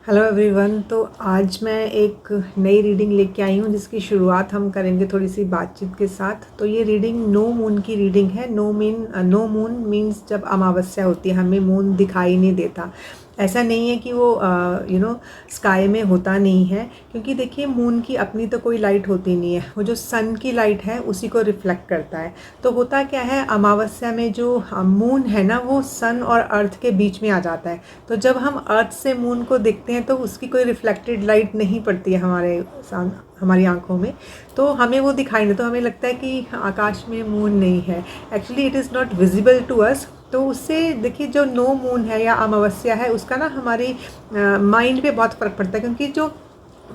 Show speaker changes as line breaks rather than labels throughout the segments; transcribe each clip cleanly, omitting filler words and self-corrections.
Hello everyone. तो आज मैं एक नई रीडिंग लेके आई हूँ जिसकी शुरुआत हम करेंगे थोड़ी सी बातचीत के साथ। तो ये रीडिंग नो मून की रीडिंग है। नो मून मीन्स जब अमावस्या होती है, हमें मून दिखाई नहीं देता। ऐसा नहीं है कि वो स्काई में होता नहीं है, क्योंकि देखिए मून की अपनी तो कोई लाइट होती नहीं है, वो जो सन की लाइट है उसी को रिफ्लेक्ट करता है। तो होता क्या है, अमावस्या में जो मून है ना, वो सन और अर्थ के बीच में आ जाता है। तो जब हम अर्थ से मून को देखते हैं तो उसकी कोई रिफ्लेक्टेड लाइट नहीं पड़ती है हमारी आंखों में, तो हमें वो दिखाई नहीं, तो हमें लगता है कि आकाश में मून नहीं है। Actually it is not visible to us. तो उससे देखिए जो नो मून है या अमावस्या है उसका ना हमारी माइंड पे बहुत फ़र्क पड़ता है, क्योंकि जो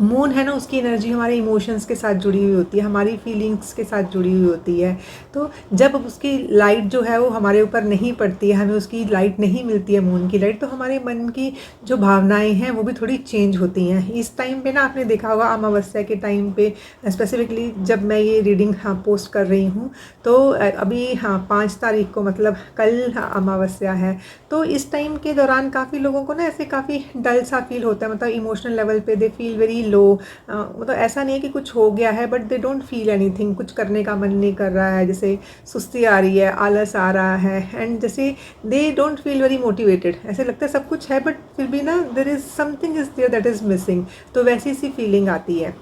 मून है ना उसकी एनर्जी हमारे इमोशंस के साथ जुड़ी हुई होती है, हमारी फीलिंग्स के साथ जुड़ी हुई होती है। तो जब उसकी लाइट जो है वो हमारे ऊपर नहीं पड़ती है, हमें उसकी लाइट नहीं मिलती है मून की लाइट, तो हमारे मन की जो भावनाएं हैं वो भी थोड़ी चेंज होती हैं। इस टाइम पे ना आपने देखा होगा अमावस्या के टाइम पे, स्पेसिफिकली जब मैं ये रीडिंग पोस्ट कर रही हूँ, तो अभी 5 तारीख को मतलब कल अमावस्या है। तो इस टाइम के दौरान काफ़ी लोगों को ना ऐसे काफ़ी डल सा फील होता है, मतलब इमोशनल लेवल पे दे फील वेरी लो। मतलब ऐसा नहीं है कि कुछ हो गया है, but they don't feel anything, कुछ करने का मन नहीं कर रहा है, जैसे सुस्ती आ रही है, आलस आ रहा है, एंड जैसे they don't feel very motivated. ऐसे लगता है सब कुछ है बट फिर भी ना there is something is there that is missing. तो वैसी सी फीलिंग आती है।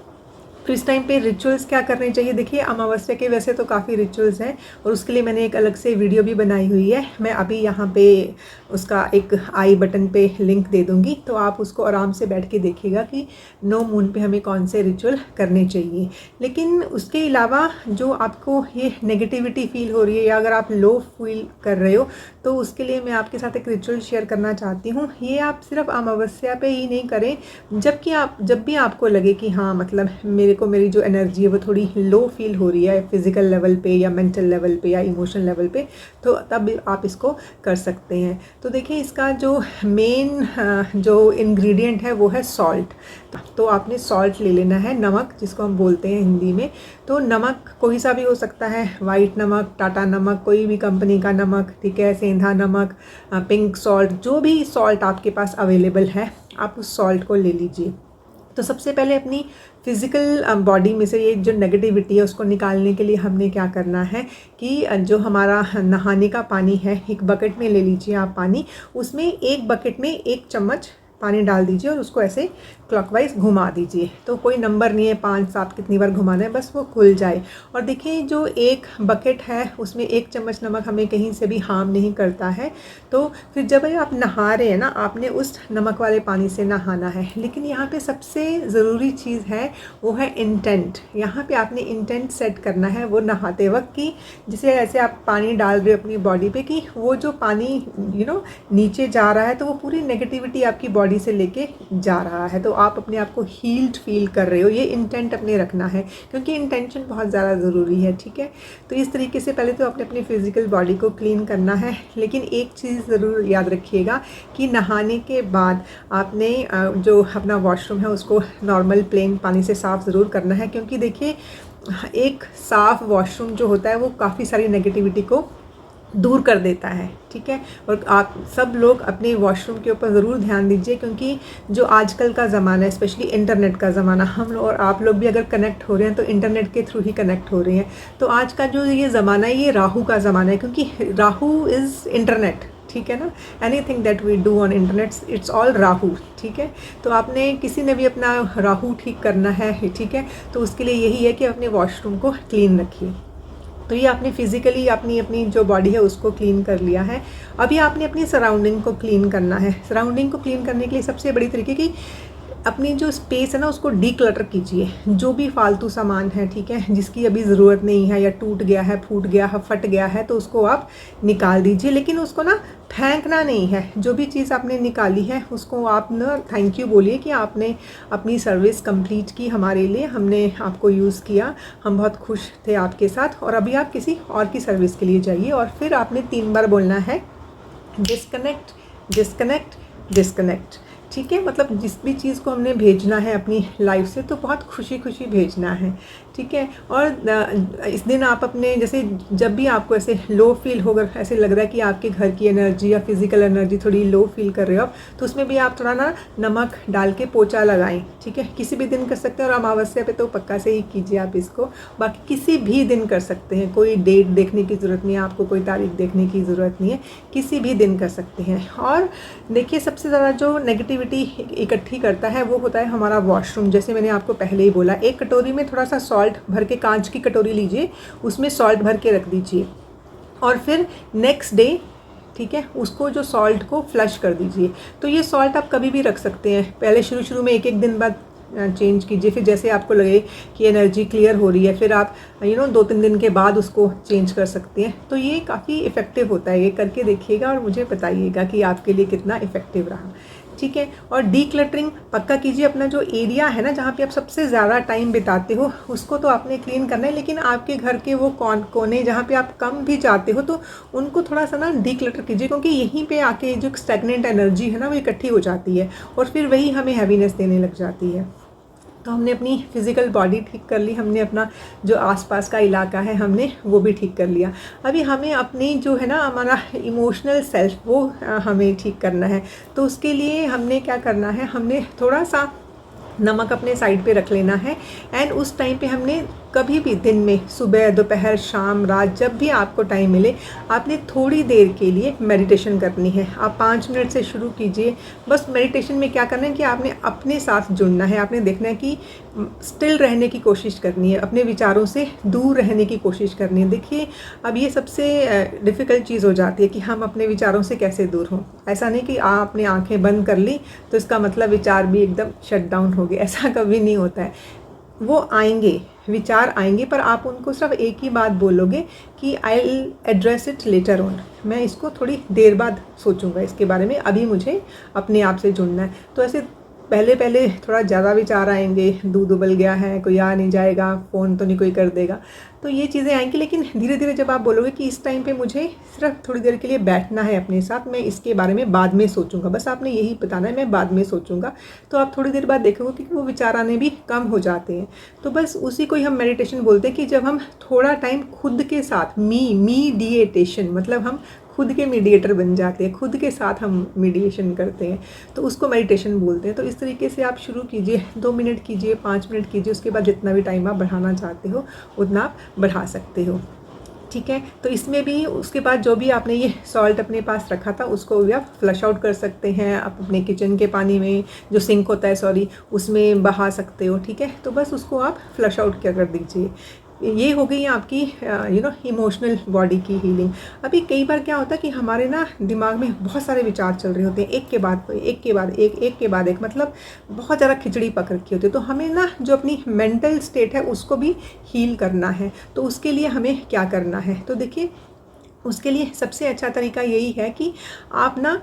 तो इस टाइम पे रिचुअल्स क्या करने चाहिए, देखिए अमावस्या के वैसे तो काफ़ी रिचुअल्स हैं और उसके लिए मैंने एक अलग से वीडियो भी बनाई हुई है। मैं अभी यहाँ पे उसका एक आई बटन पे लिंक दे दूँगी, तो आप उसको आराम से बैठ के देखिएगा कि नो मून पे हमें कौन से रिचुअल करने चाहिए। लेकिन उसके अलावा जो आपको ये नेगेटिविटी फील हो रही है या अगर आप लो फील कर रहे हो, तो उसके लिए मैं आपके साथ एक रिचुअल शेयर करना चाहती हूँ। ये आप सिर्फ अमावस्या पे ही नहीं करें, जब भी आपको लगे कि हाँ मतलब मेरी जो एनर्जी है वो थोड़ी लो फील हो रही है फिज़िकल लेवल पे या मेंटल लेवल पे या इमोशनल लेवल पे, तो तब आप इसको कर सकते हैं। तो देखिए इसका जो मेन जो इंग्रेडिएंट है वो है सॉल्ट। तो आपने सॉल्ट ले लेना है, नमक जिसको हम बोलते हैं हिंदी में। तो नमक कोई सा भी हो सकता है, वाइट नमक, टाटा नमक, कोई भी कंपनी का नमक, ठीक है, सेंधा नमक, पिंक सॉल्ट, जो भी सॉल्ट आपके पास अवेलेबल है आप उस सॉल्ट को ले लीजिए। तो सबसे पहले अपनी फिज़िकल बॉडी में से ये जो नेगेटिविटी है उसको निकालने के लिए हमने क्या करना है कि जो हमारा नहाने का पानी है, एक बकेट में ले लीजिए आप पानी, उसमें एक बकेट में 1 चम्मच पानी डाल दीजिए और उसको ऐसे क्लॉकवाइज घुमा दीजिए। तो कोई नंबर नहीं है 5 7 कितनी बार घुमाना है, बस वो खुल जाए। और देखिए जो एक बकेट है उसमें 1 चम्मच नमक हमें कहीं से भी हार्म नहीं करता है। तो फिर जब आप नहा रहे हैं ना, आपने उस नमक वाले पानी से नहाना है। लेकिन यहाँ पे सबसे ज़रूरी चीज़ है वो है इंटेंट। यहाँ पे आपने इंटेंट सेट करना है वो नहाते वक्त की, जैसे ऐसे आप पानी डाल रहे हो अपनी बॉडी पे, कि वो जो पानी नीचे जा रहा है तो वो पूरी नेगेटिविटी आपकी बॉडी से लेके जा रहा है, तो आप अपने आप को हील्ड फील कर रहे हो। ये इंटेंट अपने रखना है, क्योंकि इंटेंशन बहुत ज़्यादा ज़रूरी है, ठीक है। तो इस तरीके से पहले तो आपने अपनी फिज़िकल बॉडी को क्लीन करना है। लेकिन एक चीज़ ज़रूर याद रखिएगा कि नहाने के बाद आपने जो अपना वॉशरूम है उसको नॉर्मल प्लेन पानी से साफ़ ज़रूर करना है, क्योंकि देखिए एक साफ़ वॉशरूम जो होता है वो काफ़ी सारी नेगेटिविटी को दूर कर देता है, ठीक है। और आप सब लोग अपने वॉशरूम के ऊपर ज़रूर ध्यान दीजिए, क्योंकि जो आजकल का ज़माना है, स्पेशली इंटरनेट का ज़माना, हम लोग और आप लोग भी अगर कनेक्ट हो रहे हैं तो इंटरनेट के थ्रू ही कनेक्ट हो रहे हैं। तो आज का जो ये ज़माना है ये राहु का ज़माना है, क्योंकि राहु इज़ इंटरनेट, ठीक है ना। Anything that we do on internet it's all Rahu, ठीक है। तो आपने किसी ने भी अपना राहु ठीक करना है, ठीक है, तो उसके लिए यही है कि अपने वॉशरूम को क्लीन रखिए। तो ये आपने फिज़िकली अपनी जो बॉडी है उसको क्लीन कर लिया है। अभी आपने अपनी सराउंडिंग को क्लीन करना है। सराउंडिंग को क्लीन करने के लिए सबसे बड़ी तरीके की अपनी जो स्पेस है ना उसको डीक्लटर कीजिए। जो भी फालतू सामान है, ठीक है, जिसकी अभी ज़रूरत नहीं है या टूट गया है, फूट गया है, फट गया है, तो उसको आप निकाल दीजिए। लेकिन उसको ना फेंकना नहीं है। जो भी चीज़ आपने निकाली है उसको आप ना थैंक यू बोलिए कि आपने अपनी सर्विस कंप्लीट की हमारे लिए, हमने आपको यूज़ किया, हम बहुत खुश थे आपके साथ, और अभी आप किसी और की सर्विस के लिए जाइए। और फिर आपने 3 बार बोलना है डिस्कनेक्ट, डिस्कनेक्ट, डिस्कनेक्ट। ठीक है, मतलब जिस भी चीज़ को हमने भेजना है अपनी लाइफ से तो बहुत खुशी खुशी भेजना है, ठीक है। और इस दिन आप अपने जैसे जब भी आपको ऐसे लो फील होगा, ऐसे लग रहा है कि आपके घर की एनर्जी या फिज़िकल एनर्जी थोड़ी लो फील कर रहे हो आप, तो उसमें भी आप थोड़ा ना नमक डाल के पोछा लगाएं, ठीक है। किसी भी दिन कर सकते हैं, और अमावस्या पे तो पक्का से ही कीजिए आप इसको। बाकी किसी भी दिन कर सकते हैं, कोई डेट देखने की ज़रूरत नहीं है आपको, कोई तारीख देखने की ज़रूरत नहीं है, किसी भी दिन कर सकते हैं। और देखिए, सबसे ज़्यादा जो नेगेटिविटी इकट्ठी करता है वो होता है हमारा वॉशरूम। जैसे मैंने आपको पहले ही बोला, एक कटोरी में थोड़ा सा सॉल्ट भर के, कांच की कटोरी लीजिए, उसमें सॉल्ट भर के रख दीजिए, और फिर नेक्स्ट डे, ठीक है, उसको जो सॉल्ट को फ्लश कर दीजिए। तो ये सॉल्ट आप कभी भी रख सकते हैं, पहले शुरू में एक दिन बाद चेंज कीजिए, फिर जैसे आपको लगे कि एनर्जी क्लियर हो रही है, फिर आप 2-3 दिन के बाद उसको चेंज कर सकते हैं। तो ये काफ़ी इफ़ेक्टिव होता है, ये करके देखिएगा और मुझे बताइएगा कि आपके लिए कितना इफ़ेक्टिव रहा, ठीक है। और डीक्लटरिंग पक्का कीजिए। अपना जो एरिया है ना, जहाँ पे आप सबसे ज़्यादा टाइम बिताते हो, उसको तो आपने क्लीन करना है, लेकिन आपके घर के वो कोने जहाँ पे आप कम भी जाते हो, तो उनको थोड़ा सा ना डीक्लटर कीजिए, क्योंकि यहीं पे आके जो स्टैग्नेंट एनर्जी है ना, वो इकट्ठी हो जाती है, और फिर वही हमें हैवीनेस देने लग जाती है। तो हमने अपनी फ़िज़िकल बॉडी ठीक कर ली, हमने अपना जो आसपास का इलाका है हमने वो भी ठीक कर लिया। अभी हमें अपनी जो है ना, हमारा इमोशनल सेल्फ, वो हमें ठीक करना है। तो उसके लिए हमने क्या करना है, हमने थोड़ा सा नमक अपने साइड पे रख लेना है। एंड उस टाइम पे हमने कभी भी दिन में, सुबह, दोपहर, शाम, रात, जब भी आपको टाइम मिले, आपने थोड़ी देर के लिए मेडिटेशन करनी है। आप 5 मिनट से शुरू कीजिए। बस मेडिटेशन में क्या करना है कि आपने अपने साथ जुड़ना है, आपने देखना है कि स्टिल रहने की कोशिश करनी है, अपने विचारों से दूर रहने की कोशिश करनी है। देखिए, अब ये सबसे डिफ़िकल्ट चीज़ हो जाती है कि हम अपने विचारों से कैसे दूर हों। ऐसा नहीं कि आपने आंखें बंद कर ली तो इसका मतलब विचार भी एकदम शट डाउन हो गए, ऐसा कभी नहीं होता है। वो आएंगे, विचार आएंगे, पर आप उनको सिर्फ एक ही बात बोलोगे कि I will address it later on, मैं इसको थोड़ी देर बाद सोचूंगा इसके बारे में, अभी मुझे अपने आप से जुड़ना है। तो ऐसे पहले थोड़ा ज़्यादा विचार आएंगे, दूध उबल गया है, कोई आ नहीं जाएगा, फ़ोन तो नहीं कोई कर देगा, तो ये चीज़ें आएंगी। लेकिन धीरे धीरे जब आप बोलोगे कि इस टाइम पे मुझे सिर्फ थोड़ी देर के लिए बैठना है अपने साथ, मैं इसके बारे में बाद में सोचूंगा, बस आपने यही बताना है, मैं बाद में सोचूंगा, तो आप थोड़ी देर बाद देखोगे कि वो विचार आने भी कम हो जाते हैं। तो बस उसी को ही हम मेडिटेशन बोलते हैं, कि जब हम थोड़ा टाइम खुद के साथ, मीडिएटेशन, मतलब हम खुद के मीडिएटर बन जाते हैं, खुद के साथ हम मीडिएशन करते हैं, तो उसको मेडिटेशन बोलते हैं। तो इस तरीके से आप शुरू कीजिए, 2 मिनट कीजिए, 5 मिनट कीजिए, उसके बाद जितना भी टाइम आप बढ़ाना चाहते हो उतना आप बढ़ा सकते हो, ठीक है। तो इसमें भी उसके बाद जो भी आपने ये सॉल्ट अपने पास रखा था, उसको भी आप फ्लश आउट कर सकते हैं, आप अपने किचन के पानी में, जो सिंक होता है, सॉरी, उसमें बहा सकते हो, ठीक है। तो बस उसको आप फ्लश आउट क्या कर दीजिए। ये हो गई आपकी इमोशनल बॉडी की हीलिंग। अभी कई बार क्या होता है कि हमारे ना दिमाग में बहुत सारे विचार चल रहे होते हैं, एक के बाद एक, मतलब बहुत ज़्यादा खिचड़ी पक रखी होती है। तो हमें ना जो अपनी मेंटल स्टेट है उसको भी हील करना है। तो उसके लिए हमें क्या करना है, तो देखिए, उसके लिए सबसे अच्छा तरीका यही है कि आप ना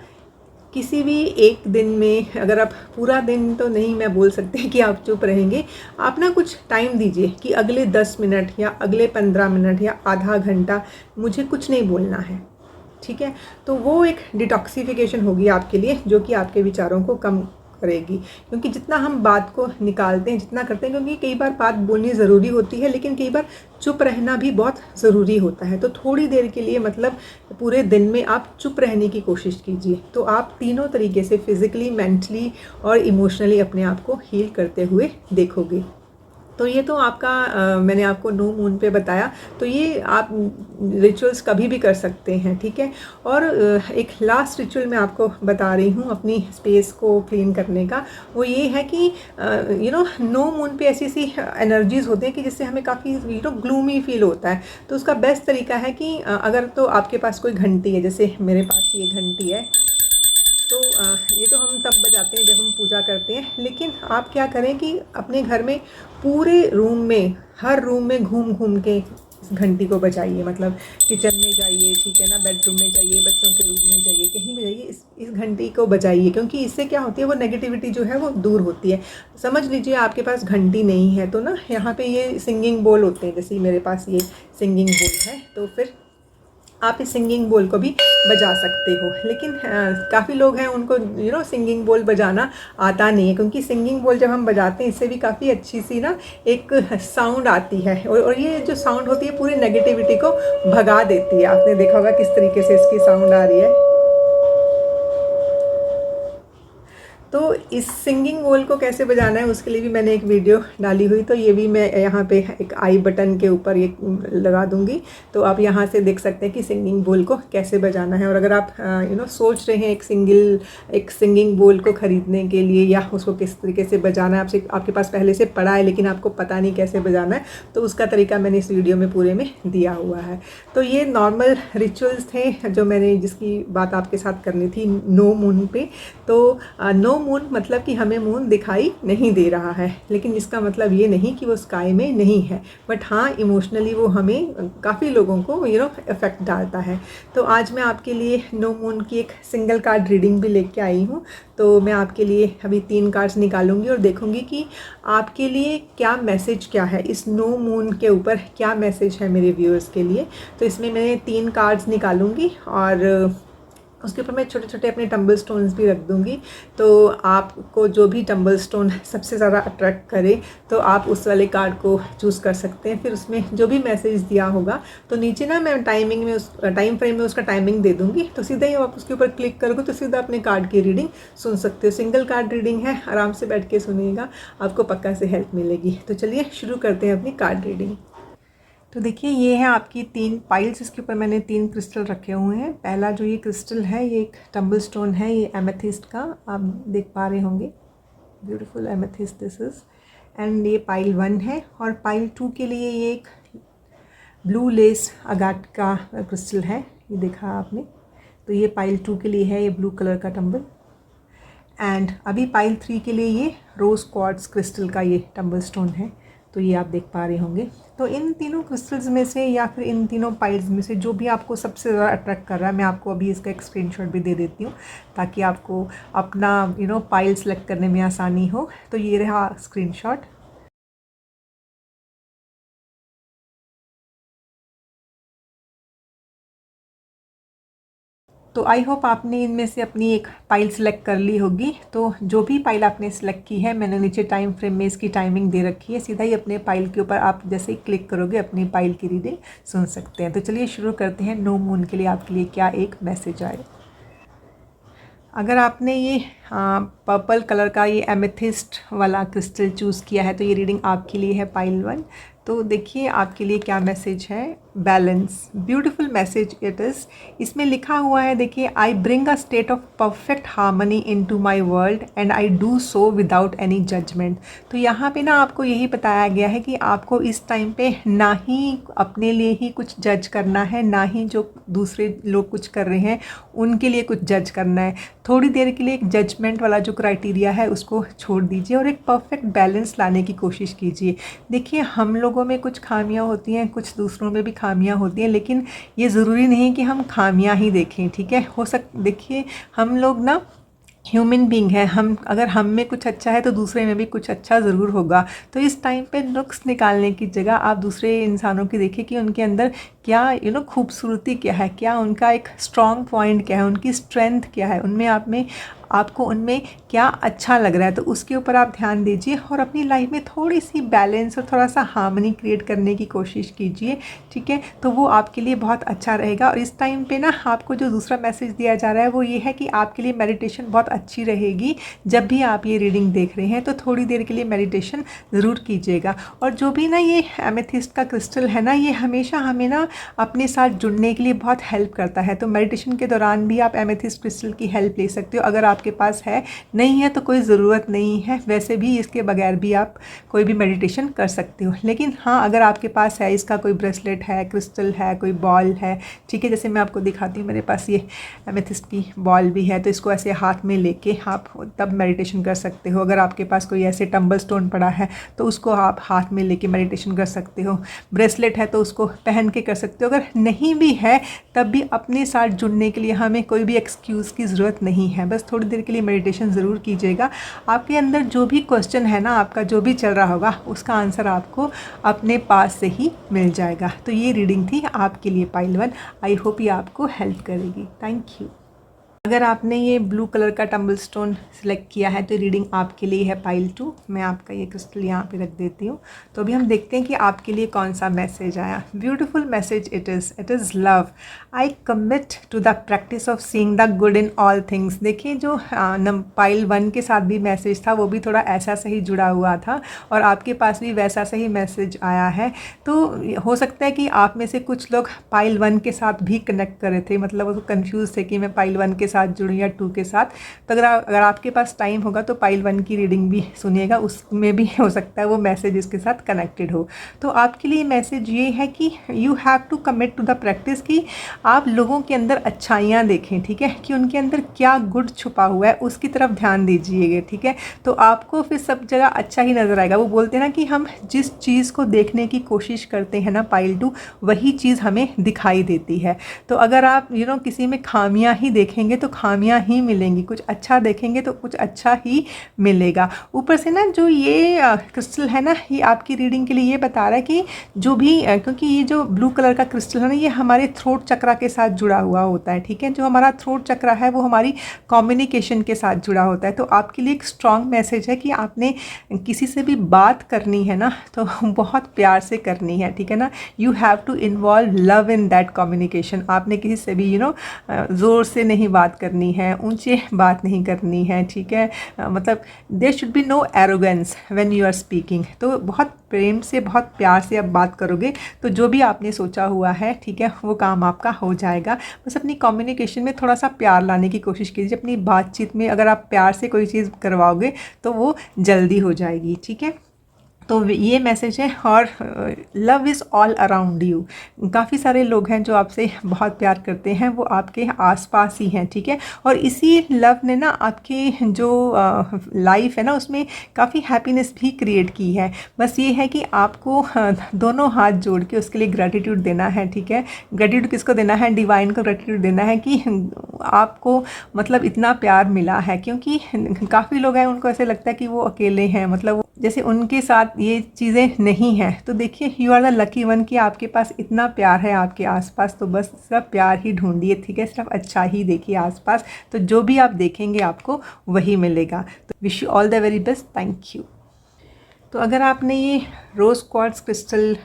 किसी भी एक दिन में, अगर आप पूरा दिन तो नहीं मैं बोल सकती कि आप चुप रहेंगे, आप ना कुछ टाइम दीजिए कि अगले 10 मिनट या अगले 15 मिनट या आधा घंटा मुझे कुछ नहीं बोलना है, ठीक है। तो वो एक डिटॉक्सिफिकेशन होगी आपके लिए, जो कि आपके विचारों को कम करेगी। क्योंकि जितना हम बात को निकालते हैं, जितना करते हैं, क्योंकि कई बार बात बोलनी ज़रूरी होती है, लेकिन कई बार चुप रहना भी बहुत ज़रूरी होता है। तो थोड़ी देर के लिए, मतलब पूरे दिन में आप चुप रहने की कोशिश कीजिए, तो आप तीनों तरीके से, फिज़िकली, मेंटली और इमोशनली अपने आप को हील करते हुए देखोगे। तो ये तो आपका मैंने आपको न्यू मून पे बताया। तो ये आप रिचुअल्स कभी भी कर सकते हैं, ठीक है। और एक लास्ट रिचुअल मैं आपको बता रही हूँ अपनी स्पेस को क्लीन करने का। वो ये है कि न्यू मून पे ऐसी ऐसी एनर्जीज़ होते हैं कि जिससे हमें काफ़ी ग्लूमी फील होता है। तो उसका बेस्ट तरीका है कि अगर तो आपके पास कोई घंटी है, जैसे मेरे पास ये घंटी है, तो ये तो हम तब बजाते हैं जब हम पूजा करते हैं। लेकिन आप क्या करें कि अपने घर में पूरे रूम में, हर रूम में घूम घूम के इस घंटी को बजाइए। मतलब किचन में जाइए, ठीक है ना, बेडरूम में जाइए, बच्चों के रूम में जाइए, कहीं भी जाइए, इस घंटी को बजाइए। क्योंकि इससे क्या होती है, वो नेगेटिविटी जो है वो दूर होती है। समझ लीजिए आपके पास घंटी नहीं है, तो ना यहाँ पे ये सिंगिंग बोल होते हैं, जैसे मेरे पास ये सिंगिंग बोल है, तो फिर आप इस सिंगिंग बोल को भी बजा सकते हो। लेकिन काफ़ी लोग हैं उनको सिंगिंग बोल बजाना आता नहीं है, क्योंकि सिंगिंग बोल जब हम बजाते हैं इससे भी काफ़ी अच्छी सी ना एक साउंड आती है, और ये जो साउंड होती है पूरी नेगेटिविटी को भगा देती है। आपने देखा होगा किस तरीके से इसकी साउंड आ रही है। तो इस सिंगिंग बोल को कैसे बजाना है उसके लिए भी मैंने एक वीडियो डाली हुई, तो ये भी मैं यहाँ पे एक आई बटन के ऊपर ये लगा दूँगी, तो आप यहाँ से देख सकते हैं कि सिंगिंग बोल को कैसे बजाना है। और अगर आप सोच रहे हैं एक सिंगिंग बोल को ख़रीदने के लिए या उसको किस तरीके से बजाना है, आपके पास पहले से पड़ा है लेकिन आपको पता नहीं कैसे बजाना है, तो उसका तरीका मैंने इस वीडियो में पूरे में दिया हुआ है। तो ये नॉर्मल रिचुअल्स थे जो मैंने जिसकी बात आपके साथ करनी थी नो मून पे। तो नो मून मतलब कि हमें मून दिखाई नहीं दे रहा है, लेकिन इसका मतलब ये नहीं कि वो स्काई में नहीं है, बट हाँ इमोशनली वो हमें काफ़ी लोगों को इफ़ेक्ट डालता है। तो आज मैं आपके लिए नो मून की एक सिंगल कार्ड रीडिंग भी लेके आई हूँ। तो मैं आपके लिए अभी 3 कार्ड्स निकालूंगी और देखूंगी कि आपके लिए क्या मैसेज क्या है, इस नो मून के ऊपर क्या मैसेज है मेरे व्यूअर्स के लिए। तो इसमें मैं 3 कार्ड्स निकालूंगी और उसके ऊपर मैं छोटे छोटे अपने टम्बल स्टोन्स भी रख दूँगी। तो आपको जो भी टम्बल स्टोन सबसे ज़्यादा अट्रैक्ट करे तो आप उस वाले कार्ड को चूज़ कर सकते हैं। फिर उसमें जो भी मैसेज दिया होगा तो नीचे ना मैं उस टाइम फ्रेम में उसका टाइमिंग दे दूँगी, तो सीधा ही आप उसके ऊपर क्लिक करोगे तो सीधा अपने कार्ड की रीडिंग सुन सकते हो। सिंगल कार्ड रीडिंग है, आराम से बैठ के सुनिएगा, आपको पक्का से हेल्प मिलेगी। तो चलिए शुरू करते हैं अपनी कार्ड रीडिंग। तो देखिए ये है आपकी 3 पाइल्स, इसके ऊपर मैंने 3 क्रिस्टल रखे हुए हैं। पहला जो ये क्रिस्टल है ये एक टम्बल स्टोन है, ये एमेथिस्ट का, आप देख पा रहे होंगे, beautiful amethyst this is. And ये पाइल 1 है। और पाइल 2 के लिए ये एक ब्लू लेस अगाट का क्रिस्टल है, ये देखा आपने। तो ये पाइल 2 के लिए है, ये ब्लू कलर का टम्बल। एंड अभी पाइल 3 के लिए ये रोज़ क्वार्ट्ज क्रिस्टल का ये टम्बल स्टोन है, तो ये आप देख पा रहे होंगे। तो इन तीनों क्रिस्टल्स में से या फिर इन तीनों पाइल्स में से जो भी आपको सबसे ज़्यादा अट्रैक्ट कर रहा है, मैं आपको अभी इसका एक स्क्रीनशॉट भी दे देती हूँ ताकि आपको अपना पाइल सेलेक्ट करने में आसानी हो। तो ये रहा स्क्रीनशॉट। तो आई होप आपने इनमें से अपनी एक पाइल सेलेक्ट कर ली होगी। तो जो भी पाइल आपने सेलेक्ट की है, मैंने नीचे टाइम फ्रेम में इसकी टाइमिंग दे रखी है, सीधा ही अपने पाइल के ऊपर आप जैसे ही क्लिक करोगे अपनी पाइल की रीडिंग सुन सकते हैं। तो चलिए शुरू करते हैं, नो मून के लिए आपके लिए क्या एक मैसेज आए। अगर आपने ये पर्पल कलर का ये एमेथिस्ट वाला क्रिस्टल चूज़ किया है तो ये रीडिंग आपके लिए है पाइल 1। तो देखिए आपके लिए क्या मैसेज है, balance, beautiful message it is. इसमें लिखा हुआ है, देखिए, I bring a state of perfect harmony into my world and I do so without any judgement. तो यहाँ पे ना आपको यही बताया गया है कि आपको इस टाइम पे ना ही अपने लिए ही कुछ जज करना है, ना ही जो दूसरे लोग कुछ कर रहे हैं उनके लिए कुछ जज करना है। थोड़ी देर के लिए एक जजमेंट वाला जो क्राइटेरिया है उसको छोड़ दीजिए और एक परफेक्ट बैलेंस लाने की कोशिश कीजिए। देखिए हम लोगों में कुछ खामियां होती हैं, कुछ दूसरों में भी खामियां होती हैं, लेकिन ये ज़रूरी नहीं कि हम खामियां ही देखें, ठीक है। देखिए हम लोग ना ह्यूमन बींग है, अगर हम में कुछ अच्छा है तो दूसरे में भी कुछ अच्छा ज़रूर होगा। तो इस टाइम पे नुक्स निकालने की जगह आप दूसरे इंसानों की देखिए कि उनके अंदर क्या खूबसूरती क्या है, क्या उनका एक स्ट्रॉन्ग पॉइंट क्या है, उनकी स्ट्रेंथ क्या है, आपको उनमें क्या अच्छा लग रहा है, तो उसके ऊपर आप ध्यान दीजिए और अपनी लाइफ में थोड़ी सी बैलेंस और थोड़ा सा हार्मनी क्रिएट करने की कोशिश कीजिए, ठीक है। तो वो आपके लिए बहुत अच्छा रहेगा। और इस टाइम पे ना आपको जो दूसरा मैसेज दिया जा रहा है वो ये है कि आपके लिए मेडिटेशन बहुत अच्छी रहेगी। जब भी आप ये रीडिंग देख रहे हैं तो थोड़ी देर के लिए मेडिटेशन ज़रूर कीजिएगा। और जो भी ना ये एमेथिस्ट का क्रिस्टल है ना, ये हमेशा हमें ना अपने साथ जुड़ने के लिए बहुत हेल्प करता है। तो मेडिटेशन के दौरान भी आप एमेथिस्ट क्रिस्टल की हेल्प ले सकते हो। अगर आपके पास है, नहीं है तो कोई ज़रूरत नहीं है, वैसे भी इसके बगैर भी आप कोई भी मेडिटेशन कर सकते हो। लेकिन हाँ, अगर आपके पास है, इसका कोई ब्रेसलेट है, क्रिस्टल है, कोई बॉल है, ठीक है, जैसे मैं आपको दिखाती हूँ, मेरे पास ये एमेथिस्ट की बॉल भी है, तो इसको ऐसे हाथ में लेके आप तब मेडिटेशन कर सकते हो। अगर आपके पास कोई ऐसे टम्बल स्टोन पड़ा है तो उसको आप हाथ में लेके मेडिटेशन कर सकते हो। ब्रेसलेट है तो उसको पहन के कर सकते हो। अगर नहीं भी है तब भी अपने साथ जुड़ने के लिए हमें कोई भी एक्सक्यूज़ की ज़रूरत नहीं है, बस थोड़ी देर के लिए मेडिटेशन ज़रूर कीजिएगा। आपके अंदर जो भी क्वेश्चन है ना, आपका जो भी चल रहा होगा, उसका आंसर आपको अपने पास से ही मिल जाएगा। तो ये रीडिंग थी आपके लिए पाइल 1। आई होप ये आपको हेल्प करेगी। Thank you. अगर आपने ये ब्लू कलर का टम्बल स्टोन सिलेक्ट किया है तो रीडिंग आपके लिए है पाइल 2। मैं आपका ये क्रिस्टल यहाँ पे रख देती हूँ। तो अभी हम देखते हैं कि आपके लिए कौन सा मैसेज आया। Beautiful message it is love. I commit to the practice of seeing the good in all things. देखिए जो पाइल 1 के साथ भी मैसेज था वो भी थोड़ा ऐसा सही जुड़ा हुआ था और आपके पास भी वैसा सही मैसेज आया है। तो हो सकता है कि आप में से कुछ लोग पाइल 1 के साथ भी कनेक्ट कर रहे थे, मतलब वो कन्फ्यूज़ थे कि मैं पाइल 1 के साथ जुड़ूं या 2 के साथ। तो अगर आपके पास टाइम होगा तो पाइल 1 की रीडिंग भी सुनिएगा, उसमें भी हो सकता है वो मैसेज इसके साथ कनेक्टेड हो। तो आपके लिए मैसेज ये है कि you have to commit to the practice, कि आप लोगों के अंदर अच्छाइयाँ देखें, ठीक है, कि उनके अंदर क्या गुड छुपा हुआ है उसकी तरफ ध्यान दीजिएगा, ठीक है। तो आपको फिर सब जगह अच्छा ही नज़र आएगा। वो बोलते हैं ना कि हम जिस चीज़ को देखने की कोशिश करते हैं ना पाइल 2, वही चीज़ हमें दिखाई देती है। तो अगर आप किसी में खामियां ही देखेंगे तो खामियां ही मिलेंगी, कुछ अच्छा देखेंगे तो कुछ अच्छा ही मिलेगा। ऊपर से ना जो ये क्रिस्टल है ना, ये आपकी रीडिंग के लिए ये बता रहा है कि जो भी क्योंकि ये जो ब्लू कलर का क्रिस्टल है ना, ये हमारे थ्रोट चक्रा के साथ जुड़ा हुआ होता है, ठीक है। जो हमारा थ्रोट चक्रा है वो हमारी कम्युनिकेशन के साथ जुड़ा होता है। तो आपके लिए एक स्ट्रॉन्ग मैसेज है कि आपने किसी से भी बात करनी है ना तो बहुत प्यार से करनी है, ठीक है ना। You have to involve love in that communication. आपने किसी से भी ज़ोर से नहीं बात करनी है, ऊंचे बात नहीं करनी है, ठीक है। मतलब there should be no arrogance when you are speaking. तो बहुत प्रेम से, बहुत प्यार से आप बात करोगे तो जो भी आपने सोचा हुआ है, ठीक है, वो काम आपका हो जाएगा। बस अपनी कम्युनिकेशन में थोड़ा सा प्यार लाने की कोशिश कीजिए। अपनी बातचीत में अगर आप प्यार से कोई चीज़ करवाओगे तो वो जल्दी हो जाएगी, ठीक है। तो ये मैसेज है। और love is all around you. काफ़ी सारे लोग हैं जो आपसे बहुत प्यार करते हैं, वो आपके आसपास ही हैं, ठीक है। और इसी लव ने ना आपके जो लाइफ है ना उसमें काफ़ी हैप्पीनेस भी क्रिएट की है। बस ये है कि आपको दोनों हाथ जोड़ के उसके लिए ग्रैटिट्यूड देना है, ठीक है। ग्रैटिट्यूड किसको देना है? डिवाइन को ग्रैटिट्यूड देना है कि आपको मतलब इतना प्यार मिला है। क्योंकि काफ़ी लोग हैं उनको ऐसे लगता है कि वो अकेले हैं, मतलब जैसे उनके साथ ये चीज़ें नहीं हैं। तो देखिए you are the lucky one कि आपके पास इतना प्यार है आपके आसपास। तो बस सिर्फ प्यार ही ढूंढिए, ठीक है, सिर्फ अच्छा ही देखिए आसपास। तो जो भी आप देखेंगे आपको वही मिलेगा। तो wish you all the very best. Thank you. तो अगर आपने ये रोज़ क्वार्ट्ज क्रिस्टल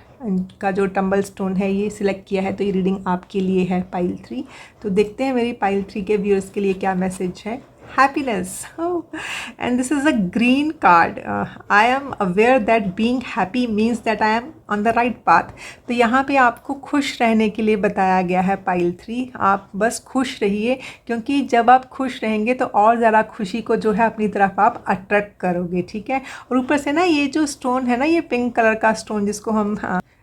का जो टम्बल स्टोन है ये सिलेक्ट किया है तो ये रीडिंग आपके लिए है पाइल 3। तो देखते हैं मेरी पाइल 3 के व्यूअर्स के लिए क्या मैसेज है। Happiness. Oh, and this is a green card. I am aware that being happy means that I am on the right path. तो यहाँ पे आपको खुश रहने के लिए बताया गया है पाइल 3। आप बस खुश रहिए, क्योंकि जब आप खुश रहेंगे तो और ज़्यादा खुशी को जो है अपनी तरफ आप अट्रैक्ट करोगे, ठीक है। और ऊपर से ना ये जो स्टोन है ना, ये पिंक कलर का स्टोन जिसको हम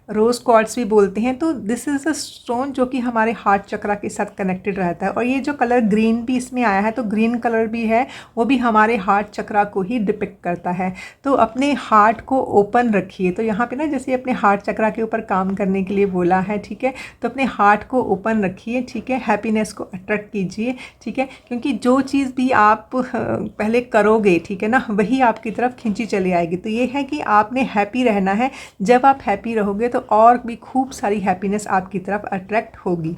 रोज़ क्वार्ट्ज भी बोलते हैं, तो दिस इज़ अ स्टोन जो कि हमारे हार्ट चक्रा के साथ कनेक्टेड रहता है। और ये जो कलर ग्रीन भी इसमें आया है, तो ग्रीन कलर भी है, वो भी हमारे हार्ट चक्रा को ही डिपिक्ट करता है। तो अपने हार्ट को ओपन रखिए। तो यहाँ पे ना जैसे अपने हार्ट चक्रा के ऊपर काम करने के लिए बोला है, ठीक है। तो अपने हार्ट को ओपन रखिए, ठीक है, हैप्पीनेस को अट्रैक्ट कीजिए, ठीक है। क्योंकि जो चीज़ भी आप पहले करोगे, ठीक है ना, वही आपकी तरफ खींची चली आएगी। तो ये है कि आपने हैप्पी रहना है। जब आप हैप्पी रहोगे तो और भी खूब सारी हैप्पीनेस आपकी तरफ अट्रैक्ट होगी।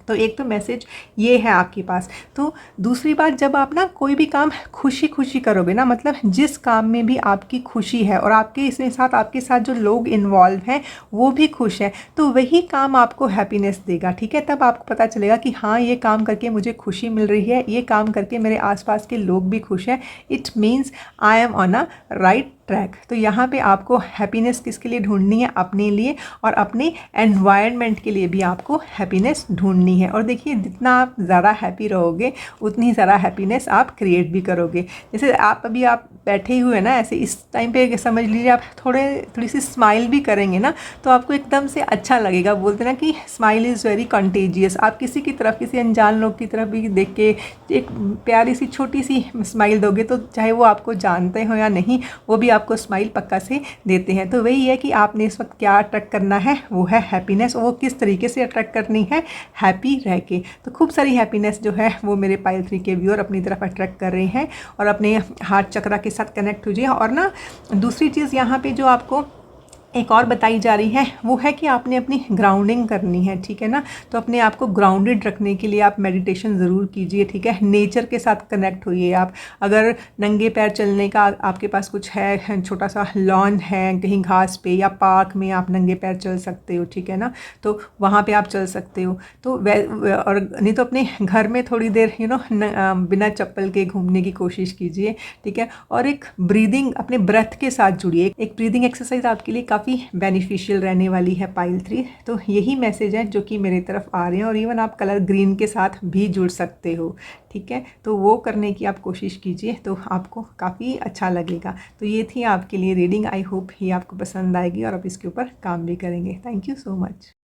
तो एक तो मैसेज ये है आपके पास। तो दूसरी बात, जब आप ना कोई भी काम खुशी खुशी करोगे ना, मतलब जिस काम में भी आपकी खुशी है और आपके इसमें साथ आपके साथ जो लोग इन्वॉल्व हैं वो भी खुश हैं, तो वही काम आपको हैप्पीनेस देगा, ठीक है। तब आपको पता चलेगा कि हाँ, ये काम करके मुझे खुशी मिल रही है, ये काम करके मेरे आसपास के लोग भी खुश हैं। It means I am on a right track. तो यहाँ पे आपको हैप्पीनेस किसके लिए ढूंढनी है? अपने लिए और अपने एनवायरनमेंट के लिए भी आपको हैप्पीनेस ढूंढनी है। और देखिए जितना आप ज़्यादा हैप्पी रहोगे उतनी ज़्यादा हैप्पीनेस आप क्रिएट भी करोगे। जैसे अभी आप बैठे हुए ना, ऐसे इस टाइम पे समझ लीजिए आप थोड़ी सी स्माइल भी करेंगे ना तो आपको एकदम से अच्छा लगेगा। बोलते ना कि स्माइल इज़ वेरी कंटेजियस। आप किसी की तरफ, किसी अनजान लोग की तरफ भी देख के एक प्यारी सी छोटी सी स्माइल दोगे तो चाहे वो आपको जानते हो या नहीं, वो भी आपको स्माइल पक्का से देते हैं। तो वही है कि आपने इस वक्त क्या अट्रैक्ट करना है, वो है हैप्पीनेस। और वो किस तरीके से अट्रैक्ट करनी है, हैप्पी रह के। तो खूब सारी हैप्पीनेस जो है वो मेरे पाइल 3 के व्यूअर अपनी तरफ अट्रैक्ट कर रहे हैं। और अपने हार्ट चक्रा के साथ कनेक्ट हो जाइए। और ना दूसरी चीज़ यहाँ पे जो आपको एक और बताई जा रही है वो है कि आपने अपनी ग्राउंडिंग करनी है, ठीक है ना। तो अपने आप को ग्राउंडेड रखने के लिए आप मेडिटेशन ज़रूर कीजिए, ठीक है। नेचर के साथ कनेक्ट होइए आप। अगर नंगे पैर चलने का आपके पास कुछ है, छोटा सा लॉन है कहीं घास पे या पार्क में, आप नंगे पैर चल सकते हो, ठीक है ना। तो वहाँ पे आप चल सकते हो। तो और नहीं तो अपने घर में थोड़ी देर बिना चप्पल के घूमने की कोशिश कीजिए, ठीक है। और एक ब्रीदिंग, अपने ब्रेथ के साथ जुड़िए। एक ब्रीदिंग एक्सरसाइज आपके लिए काफ़ी बेनिफिशियल रहने वाली है पाइल 3। तो यही मैसेज है जो कि मेरी तरफ आ रहे हैं। और इवन आप कलर ग्रीन के साथ भी जुड़ सकते हो, ठीक है। तो वो करने की आप कोशिश कीजिए, तो आपको काफ़ी अच्छा लगेगा। तो ये थी आपके लिए रीडिंग। आई होप ये आपको पसंद आएगी और आप इसके ऊपर काम भी करेंगे। Thank you so much.